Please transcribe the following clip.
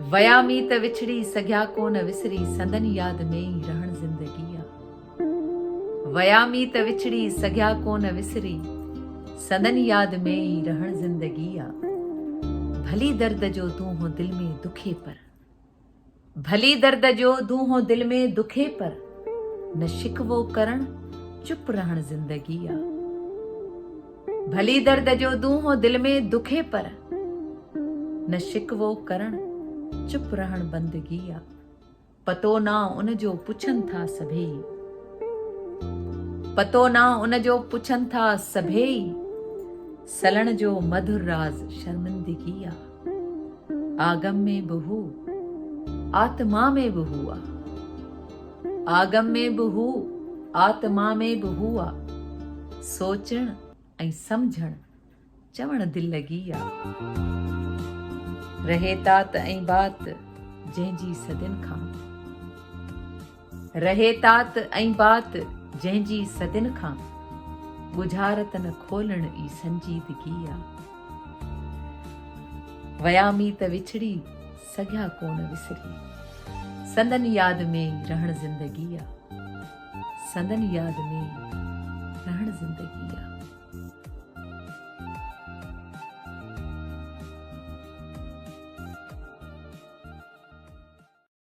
वयामी त विछड़ी सघिया कोन विसरी संदन याद में ई रहण ज़िंदगी आ। वयामी त विछड़ी सघिया कोन विसरी संदन याद में ई रहण ज़िंदगी आ। भली दर्द जो दूंहों दिल में दुखे पर, भली दर्द जो दूंहों दिल में दुखे पर, न शिकवो करण चुप रहण ज़िंदगी आ। भली दर्द जो दूंहों दिल में दुखे पर, न शिकवो करण चुप रहण बंदगी आ। पतो ना उन जो पुछन था सभेई, पतो ना उन जो पुछन था सभेई, सलण जो मधुर राज शर्मिंदगी आ। आगम में बहू आत्मा में बहू आ, आगम में बहू आत्मा में बहू आ। सोचण ऐं समझण चवण दिल लगी आ। रहे तात ऐं बात जंहिंजी सदिन खां, रहे तात ऐं बात जंहिंजी सदिन खां, बुझारत न खोलण ई संजीदगी आ। वयामी त विछड़ी सघिया कोन विसरी संदन याद में रहण ज़िंदगी आ। संदन याद में रहण ज़िंदगी आ।